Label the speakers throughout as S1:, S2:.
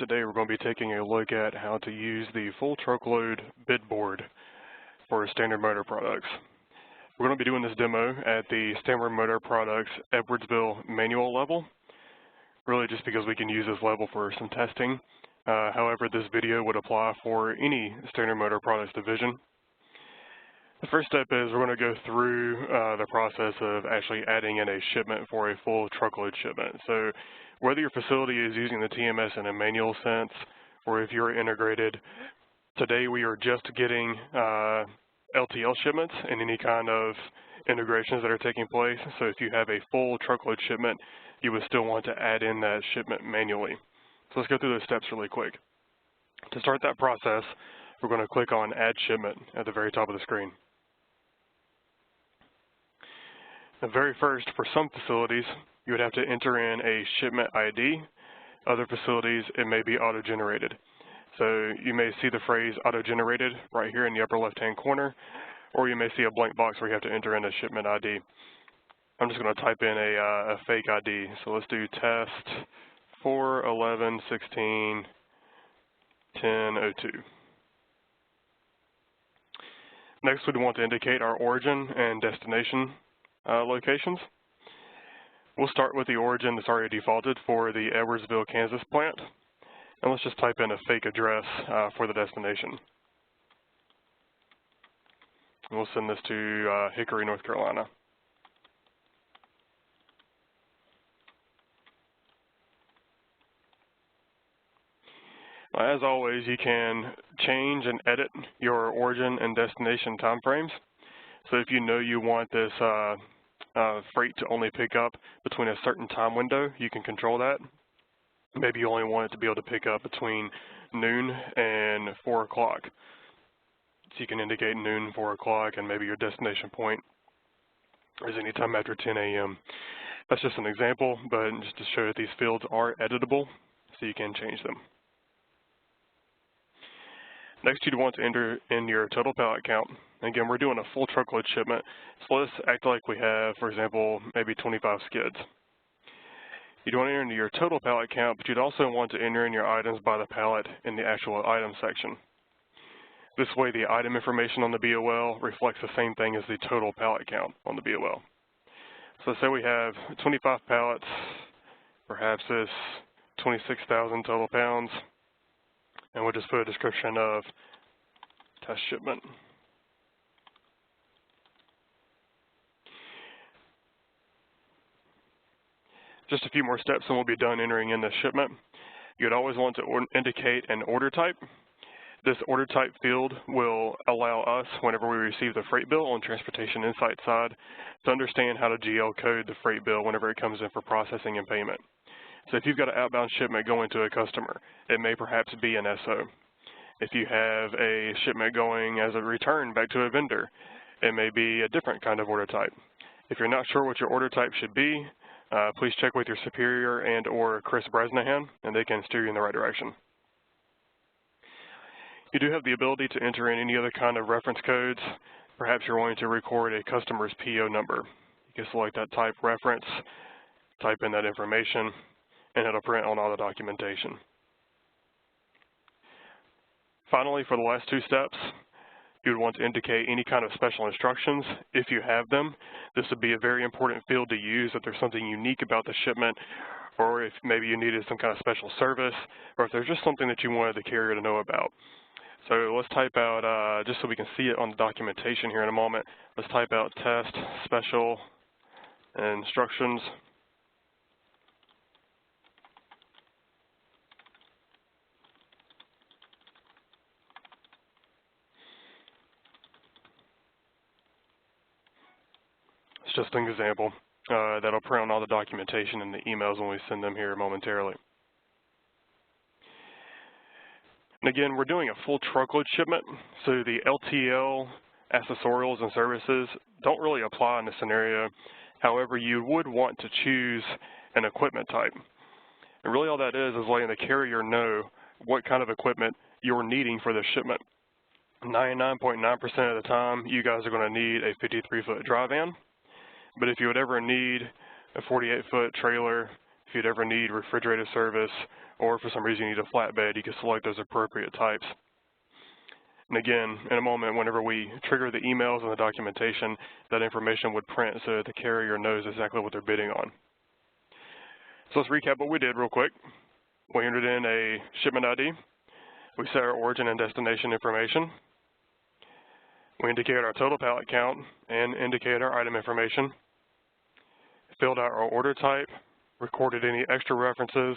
S1: Today we're going to be taking a look at how to use the full truckload bid board for Standard Motor Products. We're going to be doing this demo at the Standard Motor Products Edwardsville manual level, really just because we can use this level for some testing. However, this video would apply for any Standard Motor Products division. The first step is we're going to go through the process of actually adding in a shipment for a full truckload shipment. So whether your facility is using the TMS in a manual sense or if you're integrated, today we are just getting LTL shipments and any kind of integrations that are taking place. So if you have a full truckload shipment, you would still want to add in that shipment manually. So let's go through those steps really quick. To start that process, we're going to click on Add Shipment at the very top of the screen. The very first, for some facilities, you would have to enter in a shipment ID. Other facilities, it may be auto-generated. So you may see the phrase auto-generated right here in the upper left-hand corner, or you may see a blank box where you have to enter in a shipment ID. I'm just going to type in a fake ID. So let's do test 4/11/16/10/02. Next, we'd want to indicate our origin and destination locations. We'll start with the origin that's already defaulted for the Edwardsville, Kansas plant. And let's just type in a fake address for the destination. And we'll send this to Hickory, North Carolina. As always, you can change and edit your origin and destination timeframes. So if you know you want this freight to only pick up between a certain time window, you can control that. Maybe you only want it to be able to pick up between noon and 4 o'clock. So you can indicate noon, 4 o'clock, and maybe your destination point is anytime after 10 a.m. That's just an example, but just to show that these fields are editable, so you can change them. Next, you'd want to enter in your total pallet count. Again, we're doing a full truckload shipment, so let's act like we have, for example, maybe 25 skids. You'd want to enter into your total pallet count, but you'd also want to enter in your items by the pallet in the actual item section. This way, the item information on the BOL reflects the same thing as the total pallet count on the BOL. So say we have 25 pallets, perhaps this 26,000 total pounds, and we'll just put a description of test shipment. Just a few more steps and we'll be done entering in the shipment. You'd always want to indicate an order type. This order type field will allow us, whenever we receive the freight bill on Transportation Insight side, to understand how to GL code the freight bill whenever it comes in for processing and payment. So if you've got an outbound shipment going to a customer, it may perhaps be an SO. If you have a shipment going as a return back to a vendor, it may be a different kind of order type. If you're not sure what your order type should be, please check with your superior and or Chris Bresnahan, and they can steer you in the right direction. You do have the ability to enter in any other kind of reference codes. Perhaps you're wanting to record a customer's PO number. You can select that type reference, type in that information, and it'll print on all the documentation. Finally, for the last two steps, you would want to indicate any kind of special instructions if you have them. This would be a very important field to use if there's something unique about the shipment, or if maybe you needed some kind of special service, or if there's just something that you wanted the carrier to know about. So let's type out, just so we can see it on the documentation here in a moment, let's type out test special instructions. It's just an example that'll print on all the documentation and the emails when we send them here momentarily. And again, we're doing a full truckload shipment, so the LTL accessorials and services don't really apply in this scenario. However, you would want to choose an equipment type. And really all that is letting the carrier know what kind of equipment you're needing for this shipment. 99.9% of the time, you guys are going to need a 53-foot dry van. But if you would ever need a 48-foot trailer, If you'd ever need refrigerated service, or for some reason you need a flatbed, you can select those appropriate types. And again, in a moment, whenever we trigger the emails and the documentation, that information would print so that the carrier knows exactly what they're bidding on. So let's recap what we did real quick. We entered in a shipment ID. We set our origin and destination information. We indicated our total pallet count and indicated our item information. Filled out our order type, recorded any extra references,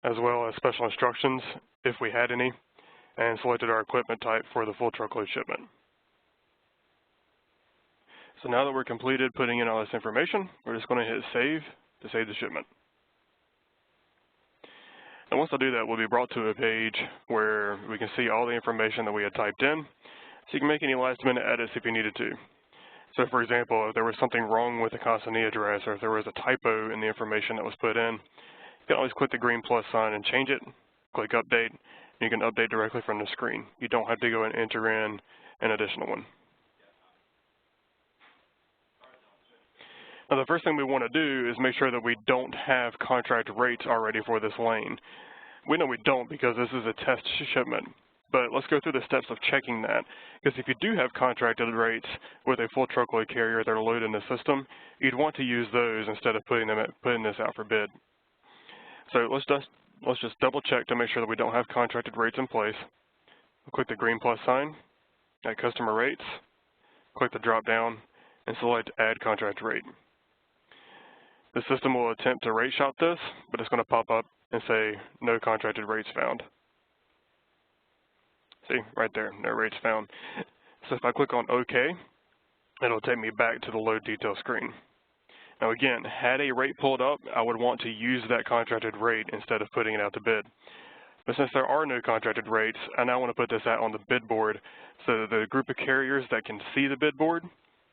S1: as well as special instructions if we had any, and selected our equipment type for the full truckload shipment. So now that we're completed putting in all this information, we're just going to hit save to save the shipment. And once I do that, we'll be brought to a page where we can see all the information that we had typed in, so you can make any last-minute edits if you needed to. So for example, if there was something wrong with the consignee address, or if there was a typo in the information that was put in, you can always click the green plus sign and change it, click update, and you can update directly from the screen. You don't have to go and enter in an additional one. Now the first thing we want to do is make sure that we don't have contract rates already for this lane. We know we don't because this is a test shipment, but let's go through the steps of checking that. Because if you do have contracted rates with a full truckload carrier that are loaded in the system, you'd want to use those instead of putting this out for bid. So let's just double check to make sure that we don't have contracted rates in place. We'll click the green plus sign at customer rates, click the drop down, and select add contract rate. The system will attempt to rate shop this, but it's going to pop up and say no contracted rates found. See, right there, no rates found. So if I click on OK, it'll take me back to the load detail screen. Now again, had a rate pulled up, I would want to use that contracted rate instead of putting it out to bid. But since there are no contracted rates, I now want to put this out on the bid board so that the group of carriers that can see the bid board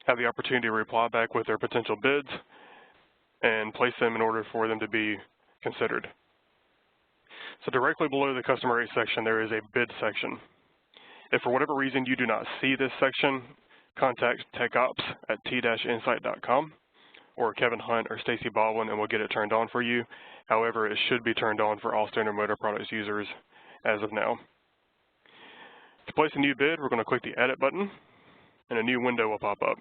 S1: have the opportunity to reply back with their potential bids and place them in order for them to be considered. So directly below the customer rate section, there is a bid section. If for whatever reason you do not see this section, contact TechOps at t-insight.com or Kevin Hunt or Stacy Baldwin and we'll get it turned on for you. However, it should be turned on for all Standard Motor Products users as of now. To place a new bid, we're going to click the Edit button and a new window will pop up.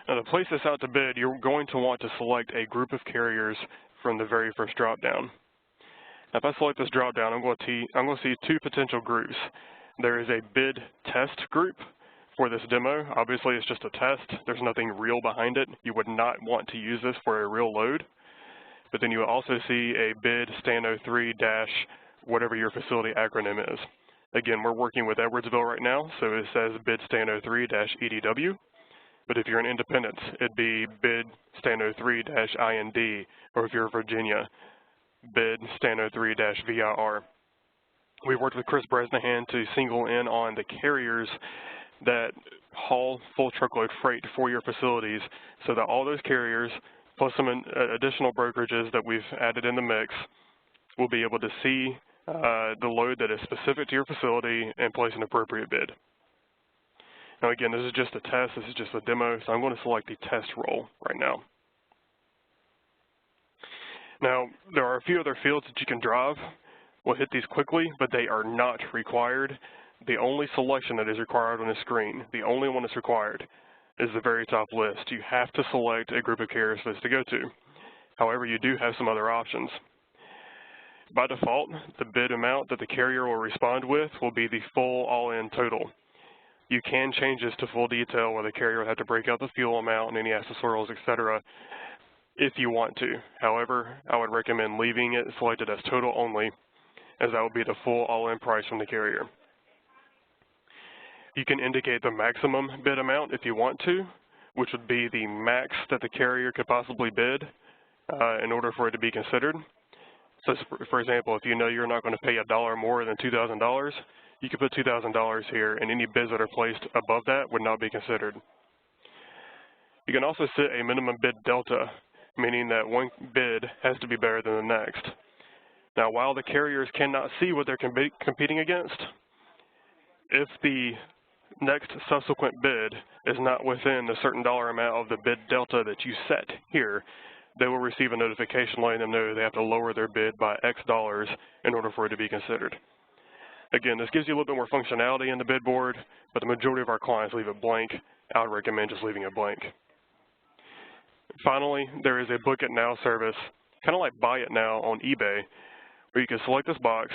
S1: Now to place this out to bid, you're going to want to select a group of carriers from the very first drop-down. Now if I select this drop-down, I'm going to see two potential groups. There is a bid test group for this demo. Obviously, it's just a test. There's nothing real behind it. You would not want to use this for a real load. But then you will also see a bid STAN03- whatever your facility acronym is. Again, we're working with Edwardsville right now, so it says bid STAN03-EDW. But if you're an independent, it'd be bid STAN03-IND, or if you're Virginia, bid STAN03-VIR. We worked with Chris Bresnahan to single in on the carriers that haul full truckload freight for your facilities so that all those carriers, plus some additional brokerages that we've added in the mix, will be able to see the load that is specific to your facility and place an appropriate bid. Now again, this is just a test, this is just a demo, so I'm going to select the test role right now. Now, there are a few other fields that you can drive. We'll hit these quickly, but they are not required. The only selection that is required on the screen, the only one that's required, is the very top list. You have to select a group of carriers for this to go to. However, you do have some other options. By default, the bid amount that the carrier will respond with will be the full all-in total. You can change this to full detail where the carrier will have to break out the fuel amount and any accessorials, etc., if you want to. However, I would recommend leaving it selected as total only, as that will be the full all-in price from the carrier. You can indicate the maximum bid amount if you want to, which would be the max that the carrier could possibly bid in order for it to be considered. So, for example, if you know you're not going to pay $1 more than $2,000, you can put $2,000 here, and any bids that are placed above that would not be considered. You can also set a minimum bid delta, meaning that one bid has to be better than the next. Now, while the carriers cannot see what they're competing against, if the next subsequent bid is not within a certain dollar amount of the bid delta that you set here, they will receive a notification letting them know they have to lower their bid by X dollars in order for it to be considered. Again, this gives you a little bit more functionality in the bid board, but the majority of our clients leave it blank. I would recommend just leaving it blank. Finally, there is a Book It Now service, kind of like Buy It Now on eBay, where you can select this box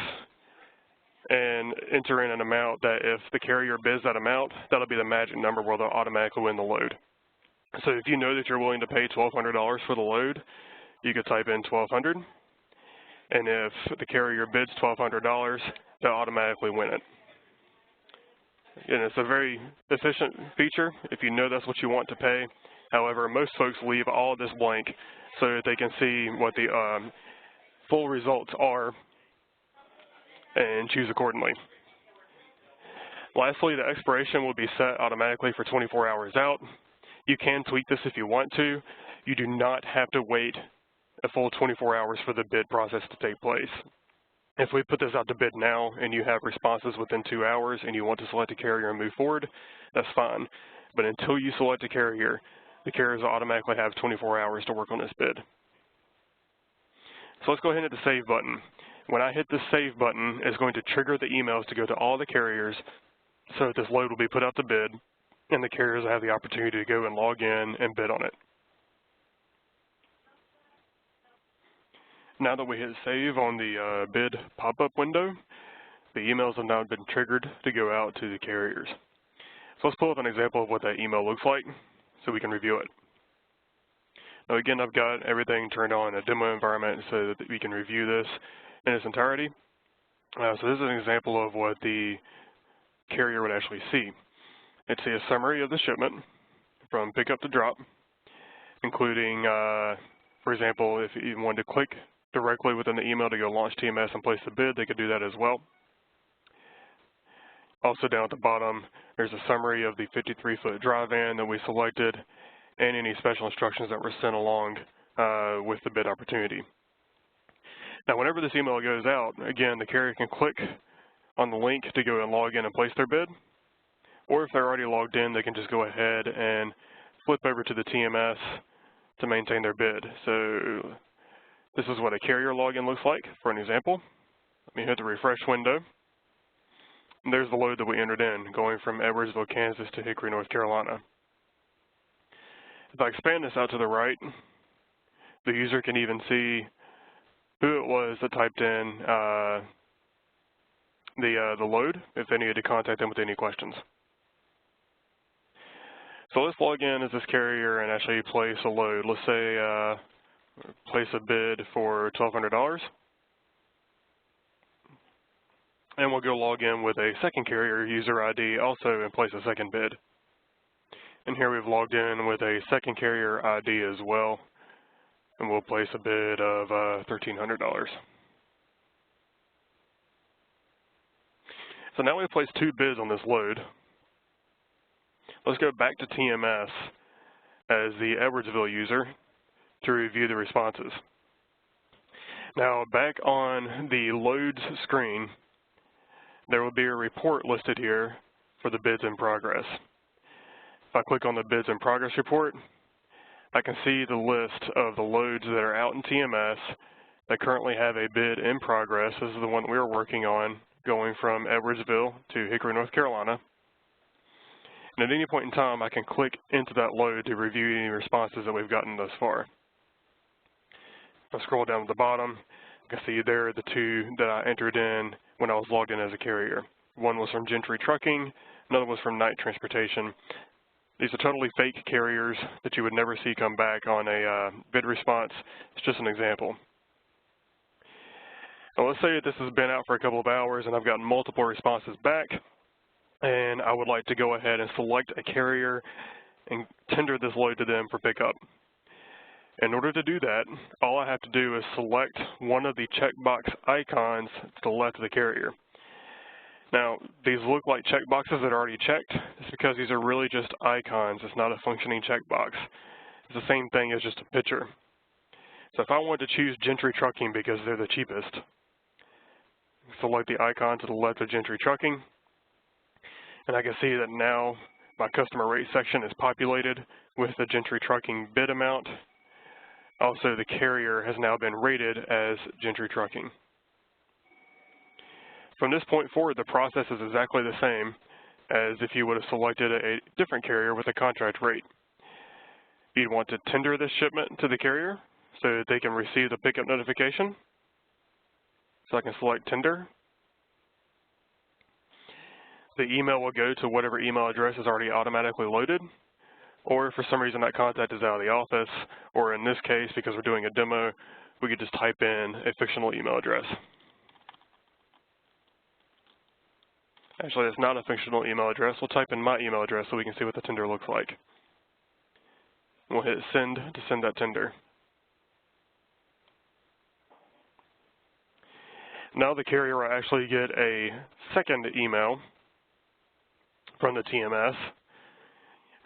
S1: and enter in an amount that if the carrier bids that amount, that'll be the magic number where they'll automatically win the load. So if you know that you're willing to pay $1,200 for the load, you could type in $1,200, and if the carrier bids $1,200, they'll automatically win it. And it's a very efficient feature if you know that's what you want to pay. However, most folks leave all of this blank so that they can see what the full results are and choose accordingly. Lastly, the expiration will be set automatically for 24 hours out. You can tweak this if you want to. You do not have to wait a full 24 hours for the bid process to take place. If we put this out to bid now and you have responses within 2 hours and you want to select a carrier and move forward, that's fine. But until you select a carrier, the carriers will automatically have 24 hours to work on this bid. So let's go ahead and hit the Save button. When I hit the Save button, it's going to trigger the emails to go to all the carriers so that this load will be put out to bid, and the carriers will have the opportunity to go and log in and bid on it. Now that we hit Save on the bid pop-up window, the emails have now been triggered to go out to the carriers. So let's pull up an example of what that email looks like so we can review it. Now again, I've got everything turned on in a demo environment so that we can review this in its entirety. So this is an example of what the carrier would actually see. It'd see a summary of the shipment from pickup to drop, including, for example, if you wanted to click directly within the email to go launch TMS and place the bid, they could do that as well. Also down at the bottom, there's a summary of the 53-foot dry van that we selected and any special instructions that were sent along with the bid opportunity. Now, whenever this email goes out, again, the carrier can click on the link to go and log in and place their bid, or if they're already logged in, they can just go ahead and flip over to the TMS to maintain their bid. So this is what a carrier login looks like for an example. Let me hit the refresh window. And there's the load that we entered in, going from Edwardsville, Kansas to Hickory, North Carolina. If I expand this out to the right, the user can even see who it was that typed in the load, if they needed to contact them with any questions. So let's log in as this carrier and actually place a load. Let's say place a bid for $1,200. And we'll go log in with a second carrier user ID also and place a second bid. And here we've logged in with a second carrier ID as well, and we'll place a bid of $1,300. So now we've placed 2 bids on this load. Let's go back to TMS as the Edwardsville user to review the responses. Now back on the loads screen, there will be a report listed here for the bids in progress. If I click on the bids in progress report, I can see the list of the loads that are out in TMS that currently have a bid in progress. This is the one that we are working on, going from Edwardsville to Hickory, North Carolina. And at any point in time, I can click into that load to review any responses that we've gotten thus far. If I scroll down to the bottom, I can see there are the 2 that I entered in when I was logged in as a carrier. One was from Gentry Trucking, another was from Knight Transportation. These are totally fake carriers that you would never see come back on a bid response. It's just an example. Now let's say that this has been out for a couple of hours and I've gotten multiple responses back, and I would like to go ahead and select a carrier and tender this load to them for pickup. In order to do that, all I have to do is select one of the checkbox icons to the left of the carrier. Now, these look like checkboxes that are already checked. It's because these are really just icons. It's not a functioning checkbox. It's the same thing as just a picture. So if I wanted to choose Gentry Trucking because they're the cheapest, select the icon to the left of Gentry Trucking, and I can see that now my customer rate section is populated with the Gentry Trucking bid amount. Also, the carrier has now been rated as Gentry Trucking. From this point forward, the process is exactly the same as if you would have selected a different carrier with a contract rate. You'd want to tender this shipment to the carrier so that they can receive the pickup notification. So I can select tender. The email will go to whatever email address is already automatically loaded, or if for some reason that contact is out of the office, or in this case, because we're doing a demo, we could just type in a fictional email address. Actually, it's not a fictional email address. We'll type in my email address so we can see what the tender looks like. We'll hit send to send that tender. Now the carrier will actually get a second email from the TMS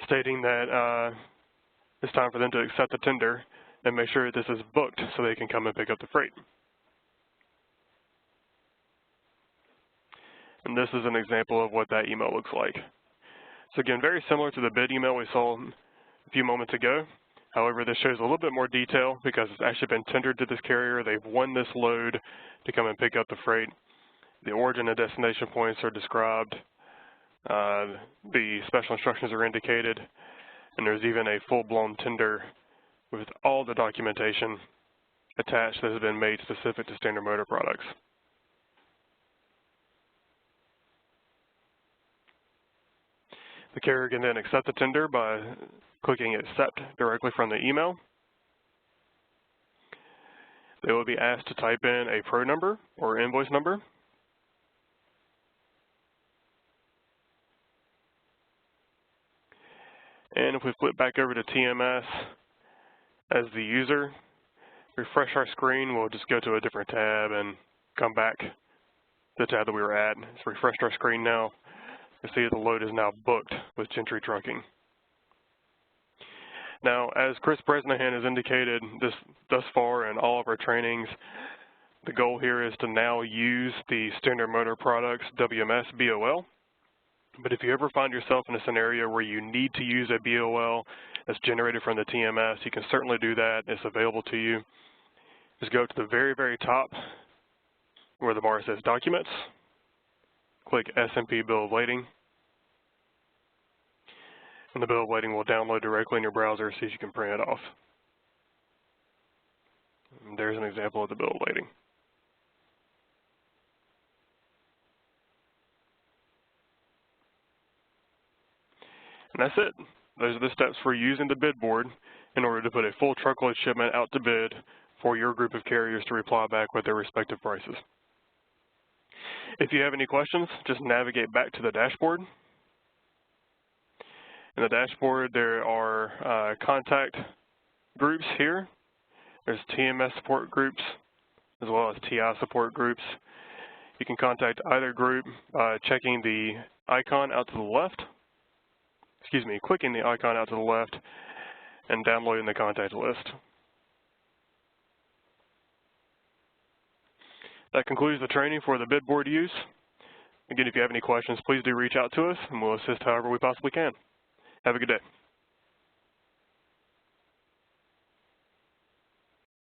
S1: stating that it's time for them to accept the tender and make sure that this is booked so they can come and pick up the freight. And this is an example of what that email looks like. So again, very similar to the bid email we saw a few moments ago. However, this shows a little bit more detail because it's actually been tendered to this carrier. They've won this load to come and pick up the freight. The origin and destination points are described. The special instructions are indicated. And there's even a full-blown tender with all the documentation attached that has been made specific to Standard Motor products. The carrier can then accept the tender by clicking accept directly from the email. They will be asked to type in a pro number or invoice number. And if we flip back over to TMS as the user, refresh our screen, we'll just go to a different tab and come back to the tab that we were at. It's refreshed our screen now. You see the load is now booked with Gentry Trucking. Now, as Chris Bresnahan has indicated thus far in all of our trainings, the goal here is to now use the Standard Motor Products WMS BOL. But if you ever find yourself in a scenario where you need to use a BOL that's generated from the TMS, you can certainly do that. It's available to you. Just go to the very, very top where the bar says Documents. Click S&P Bill of Lading. And the bill of lading will download directly in your browser so you can print it off. And there's an example of the bill of lading. And that's it. Those are the steps for using the bid board in order to put a full truckload shipment out to bid for your group of carriers to reply back with their respective prices. If you have any questions, just navigate back to the dashboard. In the dashboard, there are contact groups here. There's TMS support groups as well as TI support groups. You can contact either group by checking the icon out to the left, clicking the icon out to the left and downloading the contact list. That concludes the training for the bid board use. Again, if you have any questions, please do reach out to us and we'll assist however we possibly can. Have a good day.